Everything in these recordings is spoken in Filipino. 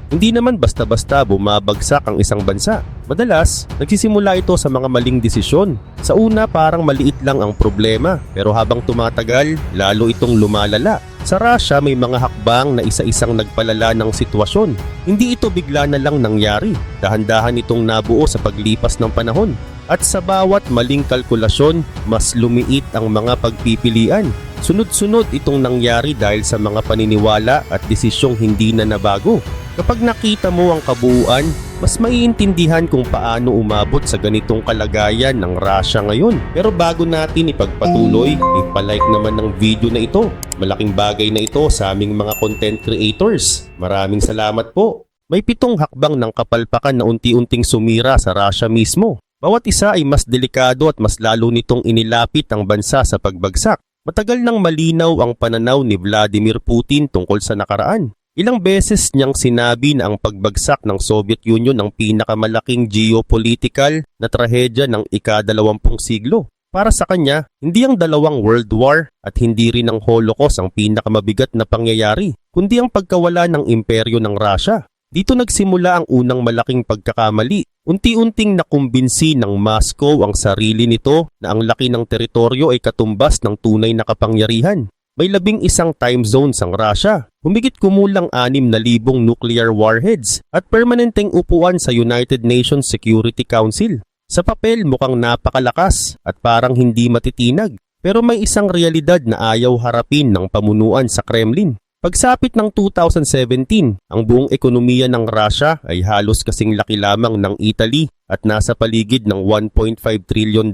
Hindi naman basta-basta bumabagsak ang isang bansa. Madalas, nagsisimula ito sa mga maling desisyon. Sa una parang maliit lang ang problema, pero habang tumatagal, lalo itong lumalala. Sa Russia may mga hakbang na isa-isang nagpalala ng sitwasyon. Hindi ito bigla na lang nangyari. Dahan-dahan itong nabuo sa paglipas ng panahon. At sa bawat maling kalkulasyon, mas lumiit ang mga pagpipilian. Sunod-sunod itong nangyari dahil sa mga paniniwala at desisyong hindi na nabago. Kapag nakita mo ang kabuuan, mas maiintindihan kung paano umabot sa ganitong kalagayan ng Russia ngayon. Pero bago natin ipagpatuloy, ipalike naman ng video na ito. Malaking bagay na ito sa aming mga content creators. Maraming salamat po. May 7 hakbang ng kapalpakan na unti-unting sumira sa Russia mismo. Bawat isa ay mas delikado at mas lalo nitong inilapit ang bansa sa pagbagsak. Matagal nang malinaw ang pananaw ni Vladimir Putin tungkol sa nakaraan. Ilang beses niyang sinabi na ang pagbagsak ng Soviet Union ang pinakamalaking geopolitical na trahedya ng ika-20 siglo. Para sa kanya, hindi ang 2 World War at hindi rin ang Holocaust ang pinakamabigat na pangyayari, kundi ang pagkawala ng imperyo ng Russia. Dito nagsimula ang unang malaking pagkakamali. Unti-unting nakumbinsi ng Moscow ang sarili nito na ang laki ng teritoryo ay katumbas ng tunay na kapangyarihan. May 11 time zones ang Russia, humigit kumulang 6,000 nuclear warheads at permanenteng upuan sa United Nations Security Council. Sa papel mukhang napakalakas at parang hindi matitinag, pero may isang realidad na ayaw harapin ng pamunuan sa Kremlin. Pagsapit ng 2017, ang buong ekonomiya ng Russia ay halos kasing laki lamang ng Italy at nasa paligid ng $1.5 trillion.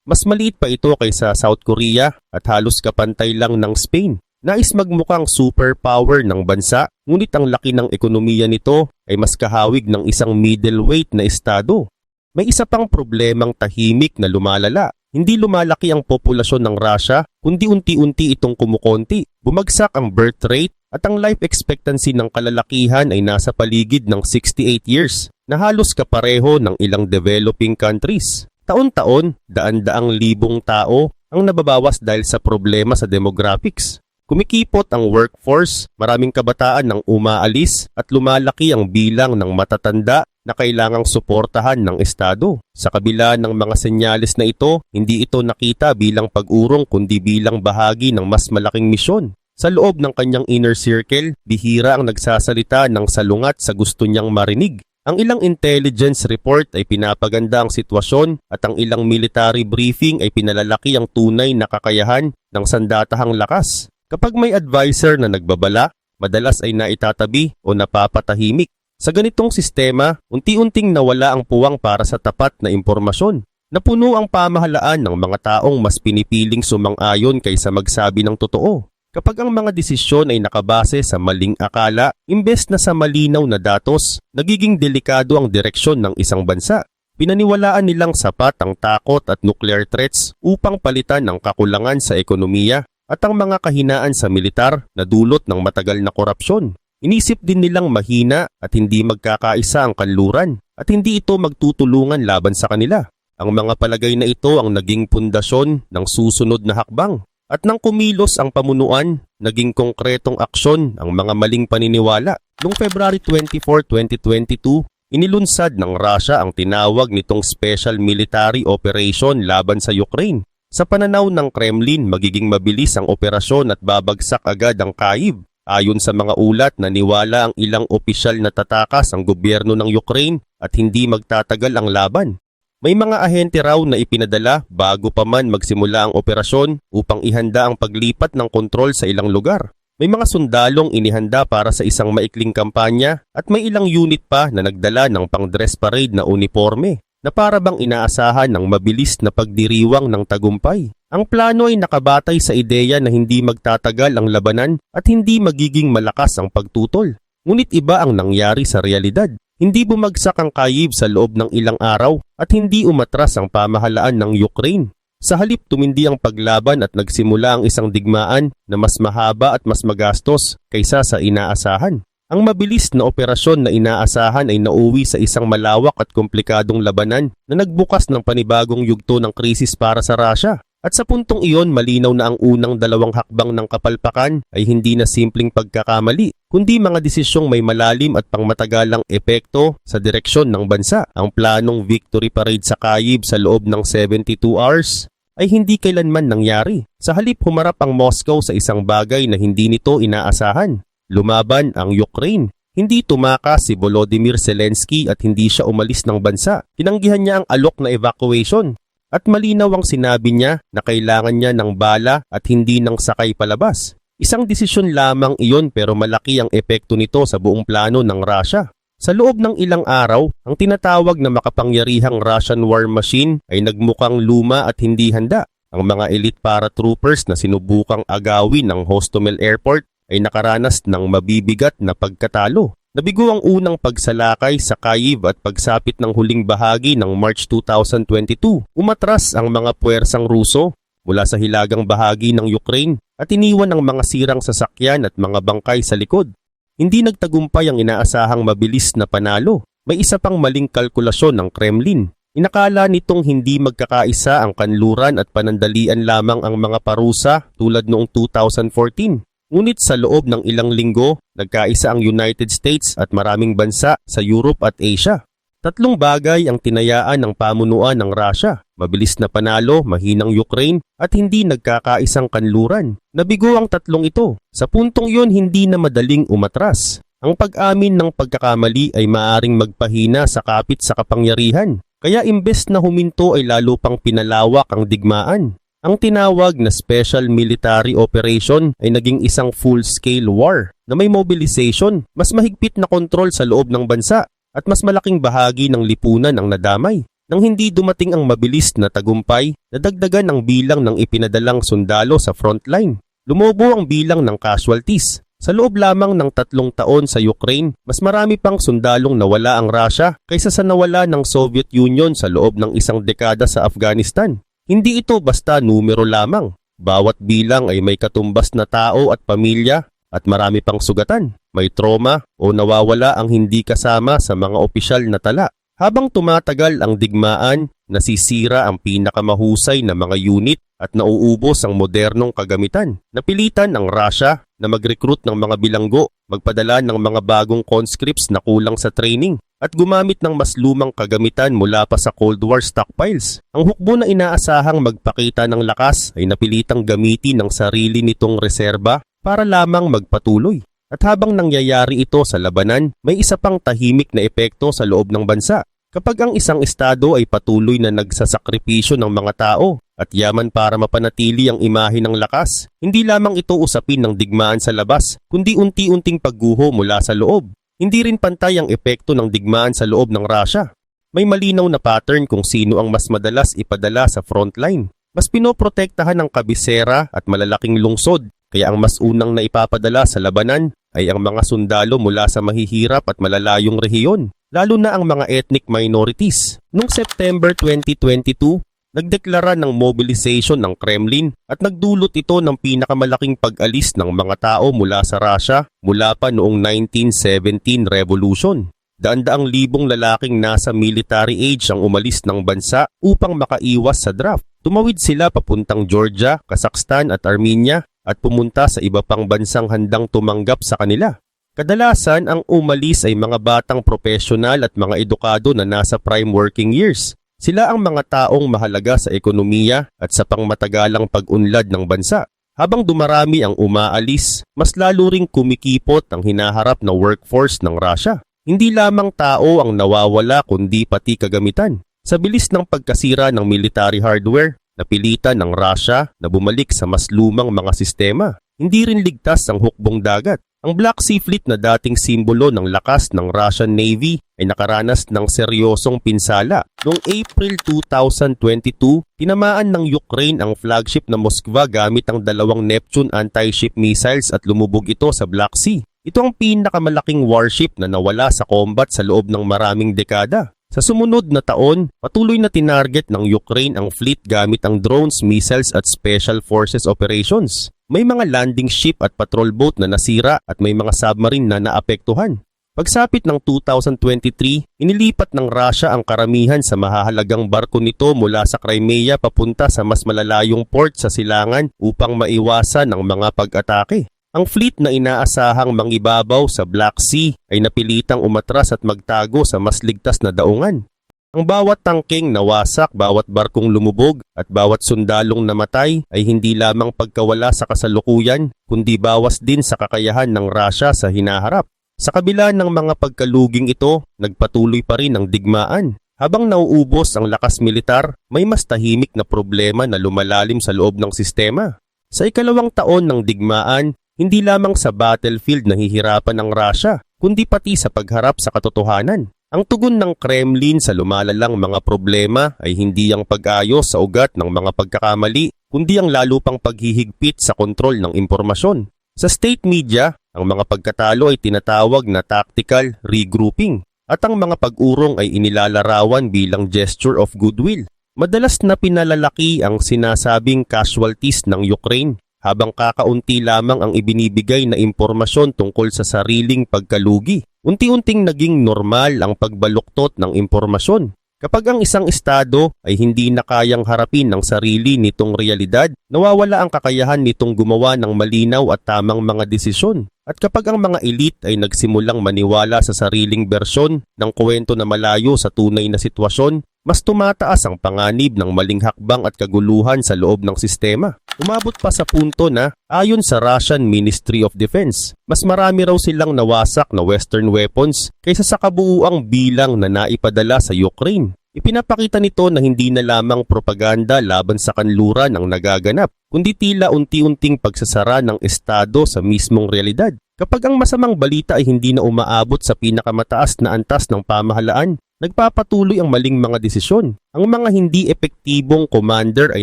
Mas maliit pa ito kaysa South Korea at halos kapantay lang ng Spain. Nais magmukhang superpower ng bansa, ngunit ang laki ng ekonomiya nito ay mas kahawig ng isang middleweight na estado. May isa pang problemang tahimik na lumalala. Hindi lumalaki ang populasyon ng Russia, kundi unti-unti itong kumukonti. Bumagsak ang birth rate at ang life expectancy ng kalalakihan ay nasa paligid ng 68 years, na halos kapareho ng ilang developing countries. Taon-taon, daan-daang libong tao ang nababawas dahil sa problema sa demographics. Kumikipot ang workforce, maraming kabataan ang umaalis at lumalaki ang bilang ng matatanda na kailangang suportahan ng Estado. Sa kabila ng mga senyales na ito, hindi ito nakita bilang pag-urong kundi bilang bahagi ng mas malaking misyon. Sa loob ng kanyang inner circle, bihira ang nagsasalita ng salungat sa gusto niyang marinig. Ang ilang intelligence report ay pinapaganda ang sitwasyon at ang ilang military briefing ay pinalalaki ang tunay na kakayahan ng sandatahang lakas. Kapag may advisor na nagbabala, madalas ay naitatabi o napapatahimik. Sa ganitong sistema, unti-unting nawala ang puwang para sa tapat na impormasyon. Napuno ang pamahalaan ng mga taong mas pinipiling sumang-ayon kaysa magsabi ng totoo. Kapag ang mga desisyon ay nakabase sa maling akala, imbes na sa malinaw na datos, nagiging delikado ang direksyon ng isang bansa. Pinaniwalaan nilang sapat ang takot at nuclear threats upang palitan ang kakulangan sa ekonomiya at ang mga kahinaan sa militar na dulot ng matagal na korupsyon. Inisip din nilang mahina at hindi magkakaisa ang kanluran at hindi ito magtutulungan laban sa kanila. Ang mga palagay na ito ang naging pundasyon ng susunod na hakbang. At nang kumilos ang pamunuan, naging konkretong aksyon ang mga maling paniniwala. Noong February 24, 2022, inilunsad ng Russia ang tinawag nitong Special Military Operation laban sa Ukraine. Sa pananaw ng Kremlin, magiging mabilis ang operasyon at babagsak agad ang Kyiv. Ayon sa mga ulat, naniwala ang ilang opisyal na tatakas ang gobyerno ng Ukraine at hindi magtatagal ang laban. May mga ahente raw na ipinadala bago pa man magsimula ang operasyon upang ihanda ang paglipat ng kontrol sa ilang lugar. May mga sundalong inihanda para sa isang maikling kampanya at may ilang unit pa na nagdala ng pang-dress parade na uniforme na para bang inaasahan ng mabilis na pagdiriwang ng tagumpay. Ang plano ay nakabatay sa ideya na hindi magtatagal ang labanan at hindi magiging malakas ang pagtutol. Ngunit iba ang nangyari sa realidad. Hindi bumagsak ang Kyiv sa loob ng ilang araw at hindi umatras ang pamahalaan ng Ukraine. Sa halip tumindi ang paglaban at nagsimula ang isang digmaan na mas mahaba at mas magastos kaysa sa inaasahan. Ang mabilis na operasyon na inaasahan ay nauwi sa isang malawak at komplikadong labanan na nagbukas ng panibagong yugto ng krisis para sa Russia. At sa puntong iyon, malinaw na ang unang dalawang hakbang ng kapalpakan ay hindi na simpleng pagkakamali, kundi mga desisyong may malalim at pangmatagalang epekto sa direksyon ng bansa. Ang planong victory parade sa Kyiv sa loob ng 72 hours ay hindi kailanman nangyari. Sa halip, humarap ang Moscow sa isang bagay na hindi nito inaasahan. Lumaban ang Ukraine. Hindi tumakas si Volodymyr Zelensky at hindi siya umalis ng bansa. Tinanggihan niya ang alok na evacuation. At malinaw ang sinabi niya na kailangan niya ng bala at hindi ng sakay palabas. Isang desisyon lamang iyon pero malaki ang epekto nito sa buong plano ng Russia. Sa loob ng ilang araw, ang tinatawag na makapangyarihang Russian war machine ay nagmukhang luma at hindi handa. Ang mga elite paratroopers na sinubukang agawin ng Hostomel Airport ay nakaranas ng mabibigat na pagkatalo. Nabigo ang unang pagsalakay sa Kyiv at pagsapit ng huling bahagi ng March 2022. Umatras ang mga puwersang Ruso mula sa hilagang bahagi ng Ukraine at iniwan ang mga sirang sasakyan at mga bangkay sa likod. Hindi nagtagumpay ang inaasahang mabilis na panalo. May isa pang maling kalkulasyon ng Kremlin. Inakala nitong hindi magkakaisa ang kanluran at panandalian lamang ang mga parusa tulad noong 2014. Ngunit sa loob ng ilang linggo, nagkaisa ang United States at maraming bansa sa Europe at Asia. Tatlong bagay ang tinayaan ng pamunuan ng Russia: mabilis na panalo, mahinang Ukraine, at hindi nagkakaisang kanluran. Nabigo ang tatlong ito. Sa puntong iyon, hindi na madaling umatras. Ang pag-amin ng pagkakamali ay maaring magpahina sa kapit sa kapangyarihan. Kaya imbes na huminto ay lalo pang pinalawak ang digmaan. Ang tinawag na Special Military Operation ay naging isang full-scale war na may mobilization, mas mahigpit na kontrol sa loob ng bansa at mas malaking bahagi ng lipunan ang nadamay. Nang hindi dumating ang mabilis na tagumpay, nadagdagan ang bilang ng ipinadalang sundalo sa frontline. Lumobo ang bilang ng casualties. Sa loob lamang ng 3 taon sa Ukraine, mas marami pang sundalong nawala ang Russia kaysa sa nawala ng Soviet Union sa loob ng isang dekada sa Afghanistan. Hindi ito basta numero lamang. Bawat bilang ay may katumbas na tao at pamilya at marami pang sugatan. May trauma o nawawala ang hindi kasama sa mga opisyal na tala. Habang tumatagal ang digmaan, nasisira ang pinakamahusay na mga unit at nauubos ang modernong kagamitan. Napilitan ang Russia na mag-recruit ng mga bilanggo, magpadala ng mga bagong conscripts na kulang sa training, at gumamit ng mas lumang kagamitan mula pa sa Cold War stockpiles. Ang hukbo na inaasahang magpakita ng lakas ay napilitang gamitin ng sarili nitong reserba para lamang magpatuloy. At habang nangyayari ito sa labanan, may isa pang tahimik na epekto sa loob ng bansa. Kapag ang isang estado ay patuloy na nagsasakripisyo ng mga tao at yaman para mapanatili ang imahe ng lakas, hindi lamang ito usapin ng digmaan sa labas, kundi unti-unting pagguho mula sa loob. Hindi rin pantay ang epekto ng digmaan sa loob ng Russia. May malinaw na pattern kung sino ang mas madalas ipadala sa frontline. Mas pinoprotektahan ang kabisera at malalaking lungsod, kaya ang mas unang na ipapadala sa labanan ay ang mga sundalo mula sa mahihirap at malalayong rehiyon, lalo na ang mga ethnic minorities. Noong September 2022, nagdeklara ng mobilization ng Kremlin at nagdulot ito ng pinakamalaking pag-alis ng mga tao mula sa Russia mula pa noong 1917 Revolution. Daan-daang libong lalaking nasa military age ang umalis ng bansa upang makaiwas sa draft. Tumawid sila papuntang Georgia, Kazakhstan at Armenia at pumunta sa iba pang bansang handang tumanggap sa kanila. Kadalasan ang umalis ay mga batang profesional at mga edukado na nasa prime working years. Sila ang mga taong mahalaga sa ekonomiya at sa pangmatagalang pag-unlad ng bansa. Habang dumarami ang umaalis, mas lalo ring kumikipot ang hinaharap na workforce ng Russia. Hindi lamang tao ang nawawala kundi pati kagamitan. Sa bilis ng pagkasira ng military hardware, napilitan ng Russia na bumalik sa mas lumang mga sistema. Hindi rin ligtas ang hukbong dagat. Ang Black Sea Fleet na dating simbolo ng lakas ng Russian Navy ay nakaranas ng seryosong pinsala. Noong April 2022, tinamaan ng Ukraine ang flagship na Moskva gamit ang 2 Neptune anti-ship missiles at lumubog ito sa Black Sea. Ito ang pinakamalaking warship na nawala sa combat sa loob ng maraming dekada. Sa sumunod na taon, patuloy na tinarget ng Ukraine ang fleet gamit ang drones, missiles at special forces operations. May mga landing ship at patrol boat na nasira at may mga submarine na naapektuhan. Pagsapit ng 2023, inilipat ng Russia ang karamihan sa mahahalagang barko nito mula sa Crimea papunta sa mas malalayong port sa silangan upang maiwasan ang mga pag-atake. Ang fleet na inaasahang mangibabaw sa Black Sea ay napilitang umatras at magtago sa mas ligtas na daungan. Ang bawat tangking nawasak, bawat barkong lumubog at bawat sundalong namatay ay hindi lamang pagkawala sa kasalukuyan kundi bawas din sa kakayahan ng Russia sa hinaharap. Sa kabila ng mga pagkaluging ito, nagpatuloy pa rin ang digmaan. Habang nauubos ang lakas militar, may mas tahimik na problema na lumalalim sa loob ng sistema. Sa ikalawang taon ng digmaan, hindi lamang sa battlefield nahihirapan ang Russia, kundi pati sa pagharap sa katotohanan. Ang tugon ng Kremlin sa lumalalang mga problema ay hindi ang pag-ayos sa ugat ng mga pagkakamali, kundi ang lalo pang paghihigpit sa kontrol ng impormasyon. Sa state media, ang mga pagkatalo ay tinatawag na tactical regrouping at ang mga pag-urong ay inilalarawan bilang gesture of goodwill. Madalas na pinalalaki ang sinasabing casualties ng Ukraine habang kakaunti lamang ang ibinibigay na impormasyon tungkol sa sariling pagkalugi. Unti-unting naging normal ang pagbaluktot ng impormasyon. Kapag ang isang estado ay hindi na kayang harapin ng sarili nitong realidad, nawawala ang kakayahan nitong gumawa ng malinaw at tamang mga desisyon. At kapag ang mga elite ay nagsimulang maniwala sa sariling bersyon ng kwento na malayo sa tunay na sitwasyon, mas tumataas ang panganib ng maling hakbang at kaguluhan sa loob ng sistema. Umabot pa sa punto na, ayon sa Russian Ministry of Defense, mas marami raw silang nawasak na Western weapons kaysa sa kabuuang bilang na naipadala sa Ukraine. Ipinapakita nito na hindi na lamang propaganda laban sa kanluran ang nagaganap, kundi tila unti-unting pagsasara ng estado sa mismong realidad. Kapag ang masamang balita ay hindi na umaabot sa pinakamataas na antas ng pamahalaan, nagpapatuloy ang maling mga desisyon. Ang mga hindi epektibong commander ay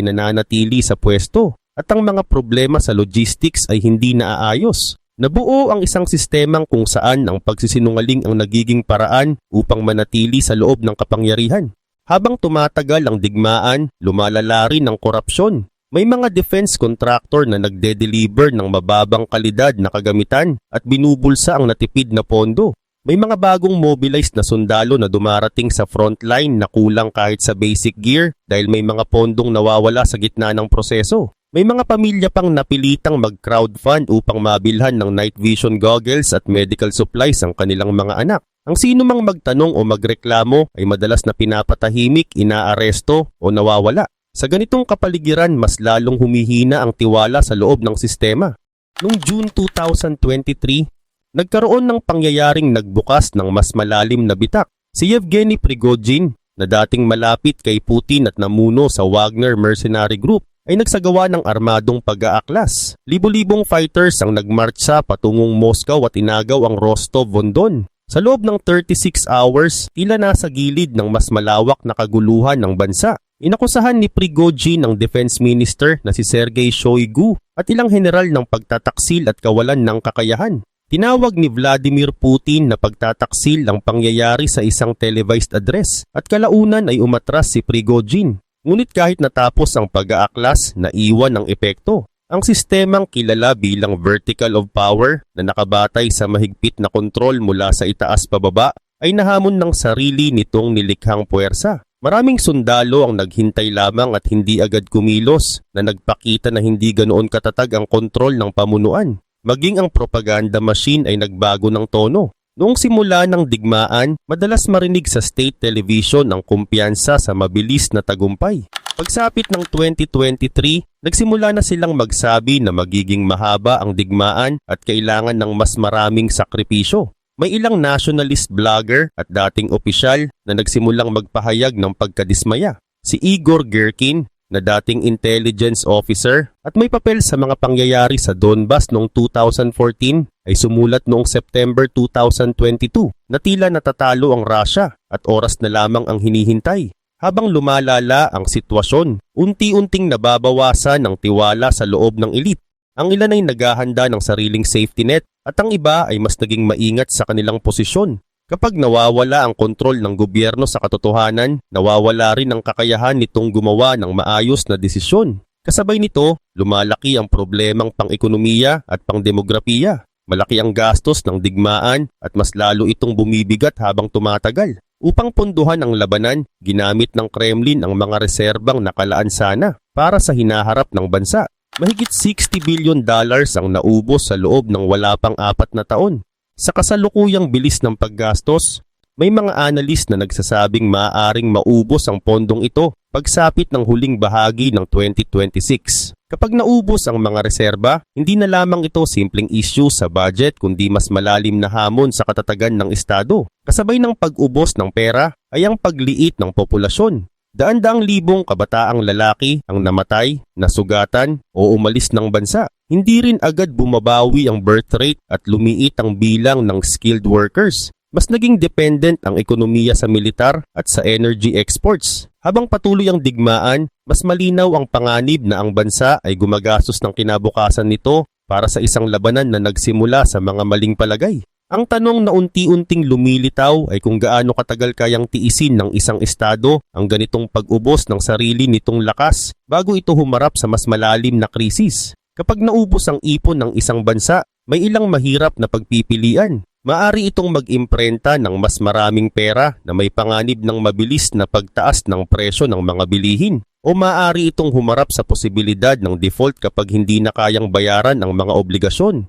nananatili sa pwesto at ang mga problema sa logistics ay hindi naaayos. Nabuo ang isang sistemang kung saan ang pagsisinungaling ang nagiging paraan upang manatili sa loob ng kapangyarihan. Habang tumatagal ang digmaan, lumalala rin ang korupsyon. May mga defense contractor na nagde-deliver ng mababang kalidad na kagamitan at binubulsa ang natipid na pondo. May mga bagong mobilized na sundalo na dumarating sa frontline na kulang kahit sa basic gear dahil may mga pondong nawawala sa gitna ng proseso. May mga pamilya pang napilitang mag-crowdfund upang mabilhan ng night vision goggles at medical supplies ang kanilang mga anak. Ang sino mang magtanong o magreklamo ay madalas na pinapatahimik, inaaresto o nawawala. Sa ganitong kapaligiran, mas lalong humihina ang tiwala sa loob ng sistema. Noong June 2023, nagkaroon ng pangyayaring nagbukas ng mas malalim na bitak. Si Yevgeny Prigozhin, na dating malapit kay Putin at namuno sa Wagner Mercenary Group, ay nagsagawa ng armadong pag-aaklas. Libo-libong fighters ang nagmarcha patungong Moscow at inagaw ang Rostov-on-Don. Sa loob ng 36 hours, tila nasa gilid ng mas malawak na kaguluhan ng bansa. Inakusahan ni Prigozhin ang Defense Minister na si Sergei Shoigu at ilang general ng pagtataksil at kawalan ng kakayahan. Tinawag ni Vladimir Putin na pagtataksil ang pangyayari sa isang televised address at kalaunan ay umatras si Prigozhin. Ngunit kahit natapos ang pag-aaklas, naiwan ang epekto. Ang sistemang kilala bilang vertical of power na nakabatay sa mahigpit na kontrol mula sa itaas pababa ay nahamon ng sarili nitong nilikhang puwersa. Maraming sundalo ang naghintay lamang at hindi agad kumilos na nagpakita na hindi ganoon katatag ang kontrol ng pamunuan. Maging ang propaganda machine ay nagbago ng tono. Noong simula ng digmaan, madalas marinig sa state television ang kumpiyansa sa mabilis na tagumpay. Pagsapit ng 2023, nagsimula na silang magsabi na magiging mahaba ang digmaan at kailangan ng mas maraming sakripisyo. May ilang nationalist blogger at dating opisyal na nagsimulang magpahayag ng pagkadismaya. Si Igor Girkin, na dating intelligence officer at may papel sa mga pangyayari sa Donbas noong 2014, ay sumulat noong September 2022 na tila natatalo ang Russia at oras na lamang ang hinihintay. Habang lumalala ang sitwasyon, unti-unting nababawasan ang tiwala sa loob ng elite. Ang ilan ay naghahanda ng sariling safety net at ang iba ay mas naging maingat sa kanilang posisyon. Kapag nawawala ang kontrol ng gobyerno sa katotohanan, nawawala rin ang kakayahan nitong gumawa ng maayos na desisyon. Kasabay nito, lumalaki ang problemang pang-ekonomiya at pang-demografiya. malaki ang gastos ng digmaan at mas lalo itong bumibigat habang tumatagal. Upang pondohan ang labanan, ginamit ng Kremlin ang mga reserbang nakalaan sana para sa hinaharap ng bansa. Mahigit $60 billion ang naubos sa loob ng wala pang 4 na taon. Sa kasalukuyang bilis ng paggastos, may mga analis na nagsasabing maaaring maubos ang pondong ito pagsapit ng huling bahagi ng 2026. Kapag naubos ang mga reserba, hindi na lamang ito simpleng issue sa budget kundi mas malalim na hamon sa katatagan ng Estado. Kasabay ng pag-ubos ng pera ay ang pagliit ng populasyon. Daan-daang libong kabataang lalaki ang namatay, nasugatan o umalis ng bansa. Hindi rin agad bumabawi ang birth rate at lumiit ang bilang ng skilled workers. Mas naging dependent ang ekonomiya sa militar at sa energy exports. Habang patuloy ang digmaan, mas malinaw ang panganib na ang bansa ay gumagastos ng kinabukasan nito para sa isang labanan na nagsimula sa mga maling palagay. Ang tanong na unti-unting lumilitaw ay kung gaano katagal kayang tiisin ng isang estado ang ganitong pag-ubos ng sarili nitong lakas bago ito humarap sa mas malalim na krisis. Kapag naubos ang ipon ng isang bansa, may ilang mahirap na pagpipilian. Maari itong mag-imprenta ng mas maraming pera na may panganib ng mabilis na pagtaas ng presyo ng mga bilihin. O maaari itong humarap sa posibilidad ng default kapag hindi na kayang bayaran ang mga obligasyon.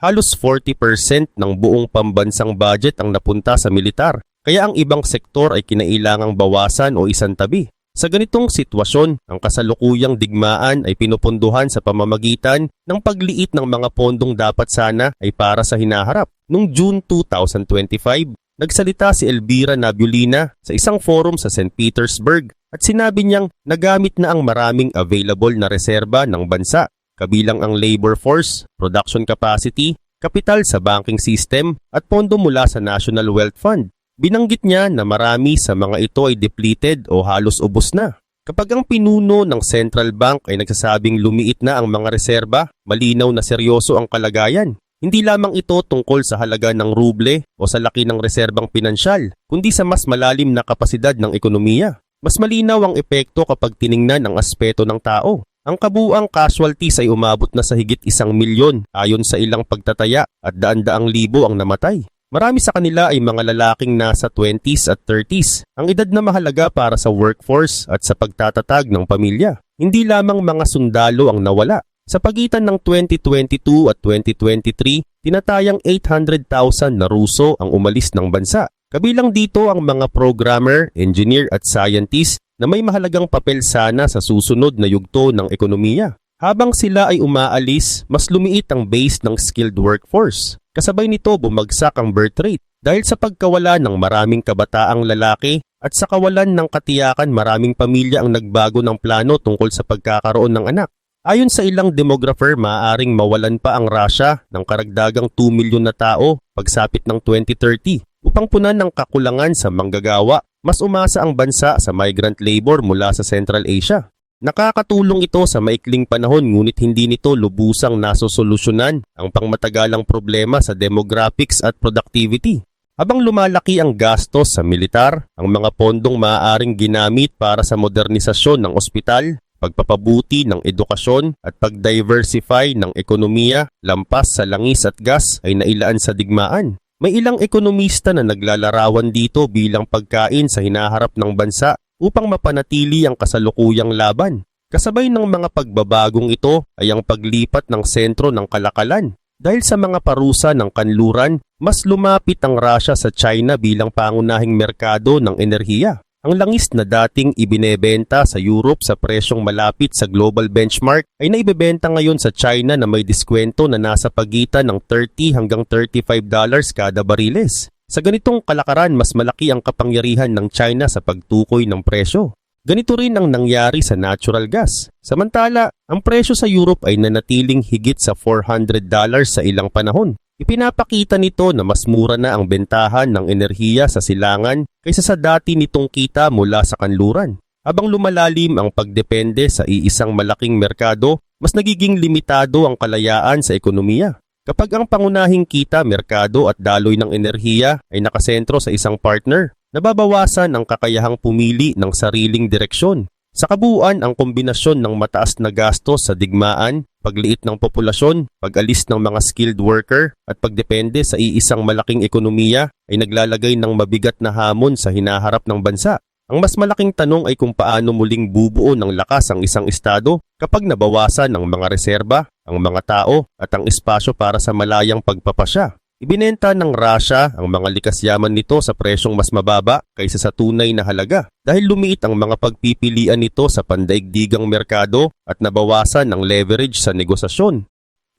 Halos 40% ng buong pambansang budget ang napunta sa militar, kaya ang ibang sektor ay kinailangang bawasan o isantabi. Sa ganitong sitwasyon, ang kasalukuyang digmaan ay pinupunduhan sa pamamagitan ng pagliit ng mga pondong dapat sana ay para sa hinaharap. Noong June 2025, nagsalita si Elvira Nabiulina sa isang forum sa St. Petersburg at sinabi niyang nagamit na ang maraming available na reserba ng bansa, kabilang ang labor force, production capacity, kapital sa banking system at pondo mula sa National Wealth Fund. Binanggit niya na marami sa mga ito ay depleted o halos ubos na. Kapag ang pinuno ng central bank ay nagsasabing lumiit na ang mga reserba, malinaw na seryoso ang kalagayan. Hindi lamang ito tungkol sa halaga ng ruble o sa laki ng reserbang pinansyal, kundi sa mas malalim na kapasidad ng ekonomiya. Mas malinaw ang epekto kapag tiningnan ang aspeto ng tao. Ang kabuuang casualties ay umabot na sa higit 1 milyon ayon sa ilang pagtataya at daan-daang libo ang namatay. Marami sa kanila ay mga lalaking nasa 20s at 30s, ang edad na mahalaga para sa workforce at sa pagtatatag ng pamilya. Hindi lamang mga sundalo ang nawala. Sa pagitan ng 2022 at 2023, tinatayang 800,000 na Ruso ang umalis ng bansa. Kabilang dito ang mga programmer, engineer at scientist na may mahalagang papel sana sa susunod na yugto ng ekonomiya. Habang sila ay umaalis, mas lumiit ang base ng skilled workforce. Kasabay nito bumagsak ang birth rate dahil sa pagkawala ng maraming kabataang lalaki at sa kawalan ng katiyakan maraming pamilya ang nagbago ng plano tungkol sa pagkakaroon ng anak. Ayon sa ilang demographer, maaaring mawalan pa ang Russia ng karagdagang 2 milyon na tao pagsapit ng 2030 upang punan ng kakulangan sa manggagawa. Mas umasa ang bansa sa migrant labor mula sa Central Asia. Nakakatulong ito sa maikling panahon ngunit hindi nito lubusang nasosolusyonan ang pangmatagalang problema sa demographics at productivity. Habang lumalaki ang gastos sa militar, ang mga pondong maaaring ginamit para sa modernisasyon ng ospital, pagpapabuti ng edukasyon at pag-diversify ng ekonomiya lampas sa langis at gas ay nailaan sa digmaan. May ilang ekonomista na naglalarawan dito bilang pagkain sa hinaharap ng bansa upang mapanatili ang kasalukuyang laban. Kasabay ng mga pagbabagong ito ay ang paglipat ng sentro ng kalakalan. Dahil sa mga parusa ng kanluran, mas lumapit ang Russia sa China bilang pangunahing merkado ng enerhiya. Ang langis na dating ibinebenta sa Europe sa presyong malapit sa global benchmark ay naibebenta ngayon sa China na may diskwento na nasa pagitan ng $30 hanggang $35 kada bariles. Sa ganitong kalakaran, mas malaki ang kapangyarihan ng China sa pagtukoy ng presyo. Ganito rin ang nangyari sa natural gas. Samantala, ang presyo sa Europe ay nanatiling higit sa $400 sa ilang panahon. Ipinapakita nito na mas mura na ang bentahan ng enerhiya sa silangan kaysa sa dati nitong kita mula sa kanluran. Habang lumalalim ang pagdepende sa iisang malaking merkado, mas nagiging limitado ang kalayaan sa ekonomiya. Kapag ang pangunahing kita, merkado at daloy ng enerhiya ay nakasentro sa isang partner, nababawasan ang kakayahang pumili ng sariling direksyon. Sa kabuuan, ang kombinasyon ng mataas na gastos sa digmaan, pagliit ng populasyon, pag-alis ng mga skilled worker at pagdepende sa iisang malaking ekonomiya ay naglalagay ng mabigat na hamon sa hinaharap ng bansa. Ang mas malaking tanong ay kung paano muling bubuo ng lakas ang isang estado kapag nabawasan ng mga reserba, ang mga tao at ang espasyo para sa malayang pagpapasya. Ibinenta ng Russia ang mga likas yaman nito sa presyong mas mababa kaysa sa tunay na halaga dahil lumiit ang mga pagpipilian nito sa pandaigdigang merkado at nabawasan ang leverage sa negosasyon.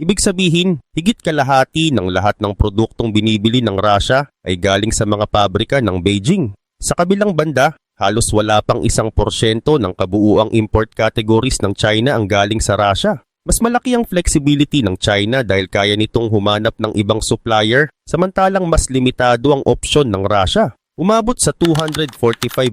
Ibig sabihin, higit kalahati ng lahat ng produktong binibili ng Russia ay galing sa mga pabrika ng Beijing. Sa kabilang banda, halos wala pang 1% ng kabuuang import categories ng China ang galing sa Russia. Mas malaki ang flexibility ng China dahil kaya nitong humanap ng ibang supplier samantalang mas limitado ang opsyon ng Russia. Umabot sa $245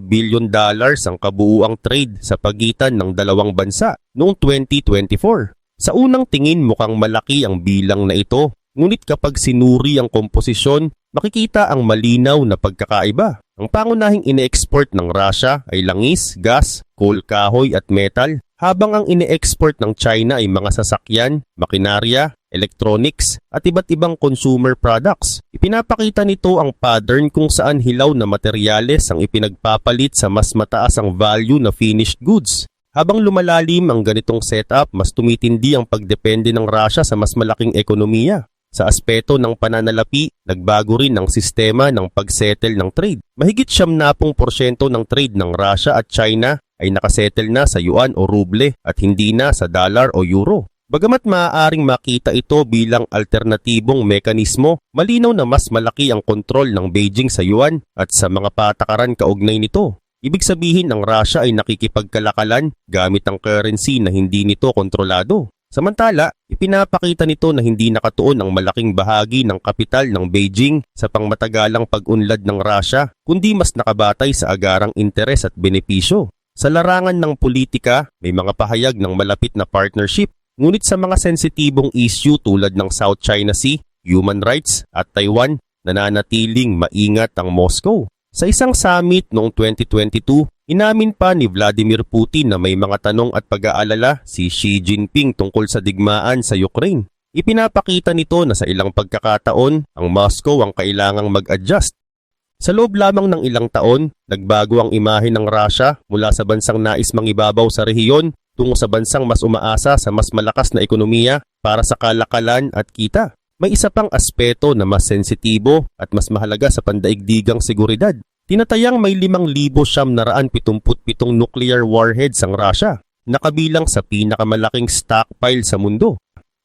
billion ang kabuuang trade sa pagitan ng dalawang bansa noong 2024. Sa unang tingin mukhang malaki ang bilang na ito, ngunit kapag sinuri ang komposisyon, makikita ang malinaw na pagkakaiba. Ang pangunahing ine-export ng Russia ay langis, gas, coal kahoy at metal, habang ang ine-export ng China ay mga sasakyan, makinarya, electronics at iba't ibang consumer products. Ipinapakita nito ang pattern kung saan hilaw na materyales ang ipinagpapalit sa mas mataas ang value na finished goods. Habang lumalalim ang ganitong setup, mas tumitindi ang pagdepende ng Russia sa mas malaking ekonomiya. Sa aspeto ng pananalapi, nagbago rin ang sistema ng pagsettle ng trade. Mahigit 70% ng trade ng Russia at China ay nakasettle na sa yuan o ruble at hindi na sa dollar o euro. Bagamat maaaring makita ito bilang alternatibong mekanismo, malinaw na mas malaki ang kontrol ng Beijing sa yuan at sa mga patakaran kaugnay nito. Ibig sabihin ang Russia ay nakikipagkalakalan gamit ang currency na hindi nito kontrolado. Samantala, ipinapakita nito na hindi nakatuon ang malaking bahagi ng kapital ng Beijing sa pangmatagalang pag-unlad ng Russia, kundi mas nakabatay sa agarang interes at benepisyo. Sa larangan ng politika, may mga pahayag ng malapit na partnership, ngunit sa mga sensitibong issue tulad ng South China Sea, human rights at Taiwan, nananatiling maingat ang Moscow. Sa isang summit noong 2022, inamin pa ni Vladimir Putin na may mga tanong at pag-aalala si Xi Jinping tungkol sa digmaan sa Ukraine. Ipinapakita nito na sa ilang pagkakataon, ang Moscow ang kailangang mag-adjust. Sa loob lamang ng ilang taon, nagbago ang imahe ng Russia mula sa bansang nais mangibabaw sa rehiyon tungo sa bansang mas umaasa sa mas malakas na ekonomiya para sa kalakalan at kita. May isa pang aspeto na mas sensitibo at mas mahalaga sa pandaigdigang seguridad. Tinatayang may 5,977 nuclear warheads ang Russia, nakabilang sa pinakamalaking stockpile sa mundo.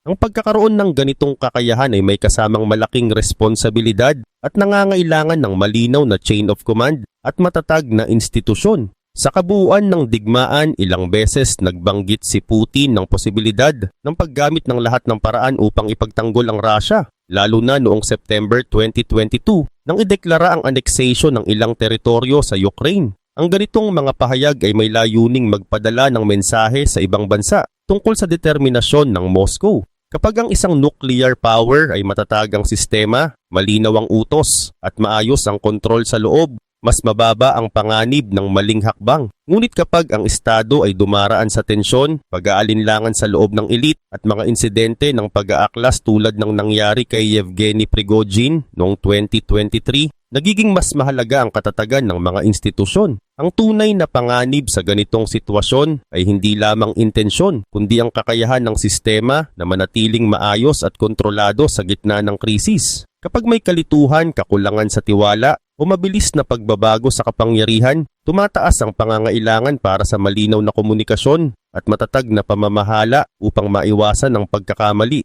Ang pagkakaroon ng ganitong kakayahan ay may kasamang malaking responsibilidad at nangangailangan ng malinaw na chain of command at matatag na institusyon. Sa kabuuan ng digmaan, ilang beses nagbanggit si Putin ng posibilidad ng paggamit ng lahat ng paraan upang ipagtanggol ang Russia, lalo na noong September 2022 nang ideklara ang annexation ng ilang teritoryo sa Ukraine. Ang ganitong mga pahayag ay may layuning magpadala ng mensahe sa ibang bansa tungkol sa determinasyon ng Moscow. Kapag ang isang nuclear power ay matatag ang sistema, malinaw ang utos at maayos ang kontrol sa loob, mas mababa ang panganib ng maling hakbang. Ngunit kapag ang estado ay dumaraan sa tensyon, pag-aalinlangan sa loob ng elite at mga insidente ng pag-aaklas tulad ng nangyari kay Yevgeny Prigozhin noong 2023, nagiging mas mahalaga ang katatagan ng mga institusyon. Ang tunay na panganib sa ganitong sitwasyon ay hindi lamang intensyon, kundi ang kakayahan ng sistema na manatiling maayos at kontrolado sa gitna ng krisis. Kapag may kalituhan, kakulangan sa tiwala, o mabilis na pagbabago sa kapangyarihan, tumataas ang pangangailangan para sa malinaw na komunikasyon at matatag na pamamahala upang maiwasan ang pagkakamali.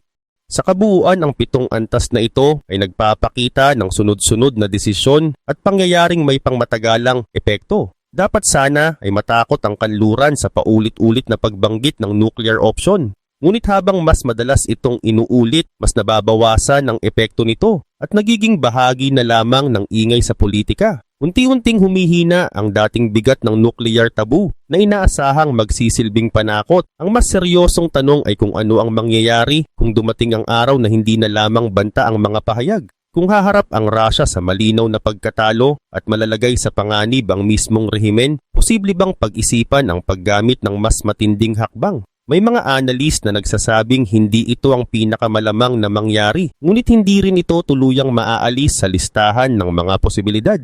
Sa kabuuan, ang 7 antas na ito ay nagpapakita ng sunod-sunod na desisyon at pangyayaring may pangmatagalang epekto. Dapat sana ay matakot ang kanluran sa paulit-ulit na pagbanggit ng nuclear option. Ngunit habang mas madalas itong inuulit, mas nababawasan ang epekto nito at nagiging bahagi na lamang ng ingay sa politika. Unti-unting humihina ang dating bigat ng nuclear tabu na inaasahang magsisilbing panakot. Ang mas seryosong tanong ay kung ano ang mangyayari kung dumating ang araw na hindi na lamang banta ang mga pahayag. Kung haharap ang Russia sa malinaw na pagkatalo at malalagay sa panganib ang mismong rehimen, posible bang pag-isipan ang paggamit ng mas matinding hakbang? May mga analyst na nagsasabing hindi ito ang pinakamalamang na mangyari, ngunit hindi rin ito tuluyang maaalis sa listahan ng mga posibilidad.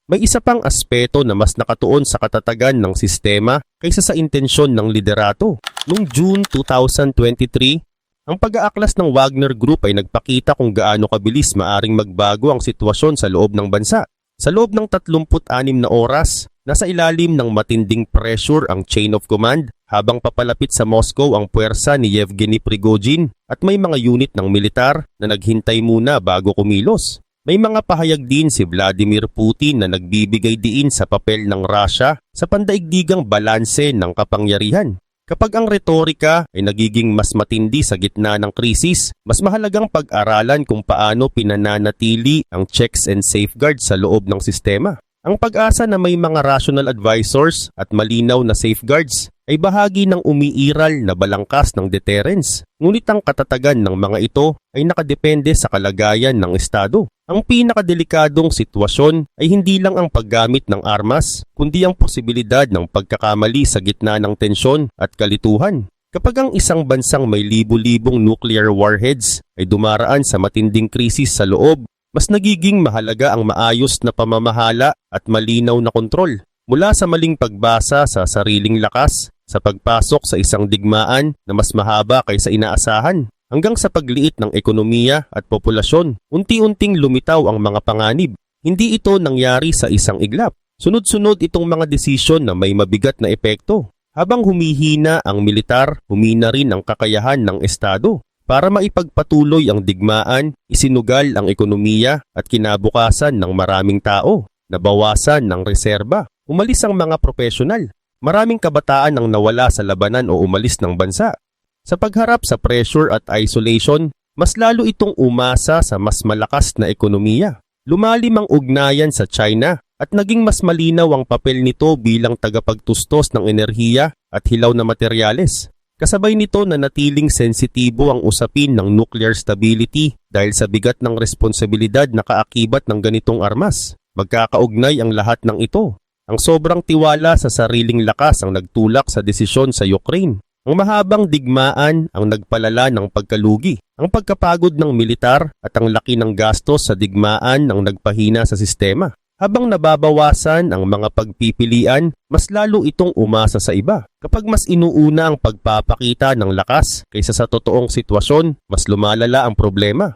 May isa pang aspeto na mas nakatuon sa katatagan ng sistema kaysa sa intensyon ng liderato. Noong June 2023, ang pag-aaklas ng Wagner Group ay nagpakita kung gaano kabilis maaring magbago ang sitwasyon sa loob ng bansa. Sa loob ng 36 na oras, nasa ilalim ng matinding pressure ang chain of command habang papalapit sa Moscow ang puwersa ni Yevgeny Prigozhin at may mga unit ng militar na naghintay muna bago kumilos. May mga pahayag din si Vladimir Putin na nagbibigay diin sa papel ng Russia sa pandaigdigang balanse ng kapangyarihan. Kapag ang retorika ay nagiging mas matindi sa gitna ng krisis, mas mahalagang pag-aralan kung paano pinananatili ang checks and safeguards sa loob ng sistema. Ang pag-asa na may mga rational advisors at malinaw na safeguards ay bahagi ng umiiral na balangkas ng deterrence. Ngunit ang katatagan ng mga ito ay nakadepende sa kalagayan ng Estado. Ang pinakadelikadong sitwasyon ay hindi lang ang paggamit ng armas, kundi ang posibilidad ng pagkakamali sa gitna ng tensyon at kalituhan. Kapag ang isang bansang may libu-libong nuclear warheads ay dumaraan sa matinding krisis sa loob, mas nagiging mahalaga ang maayos na pamamahala at malinaw na kontrol. Mula sa maling pagbasa sa sariling lakas, sa pagpasok sa isang digmaan na mas mahaba kaysa inaasahan, hanggang sa pagliit ng ekonomiya at populasyon, unti-unting lumitaw ang mga panganib. Hindi ito nangyari sa isang iglap. Sunod-sunod itong mga desisyon na may mabigat na epekto. Habang humihina ang militar, humina rin ang kakayahan ng Estado. Para maipagpatuloy ang digmaan, isinugal ang ekonomiya at kinabukasan ng maraming tao. Nabawasan ng reserba. Umalis ang mga profesional. Maraming kabataan ang nawala sa labanan o umalis ng bansa. Sa pagharap sa pressure at isolation, mas lalo itong umasa sa mas malakas na ekonomiya. Lumalim ang ugnayan sa China at naging mas malinaw ang papel nito bilang tagapagtustos ng enerhiya at hilaw na materyales. Kasabay nito na natiling sensitibo ang usapin ng nuclear stability dahil sa bigat ng responsibilidad na kaakibat ng ganitong armas. Magkakaugnay ang lahat ng ito. Ang sobrang tiwala sa sariling lakas ang nagtulak sa desisyon sa Ukraine. Ang mahabang digmaan ang nagpalala ng pagkalugi. Ang pagkapagod ng militar at ang laki ng gastos sa digmaan ang nagpahina sa sistema. Habang nababawasan ang mga pagpipilian, mas lalo itong umasa sa iba. Kapag mas inuuna ang pagpapakita ng lakas kaysa sa totoong sitwasyon, mas lumalala ang problema.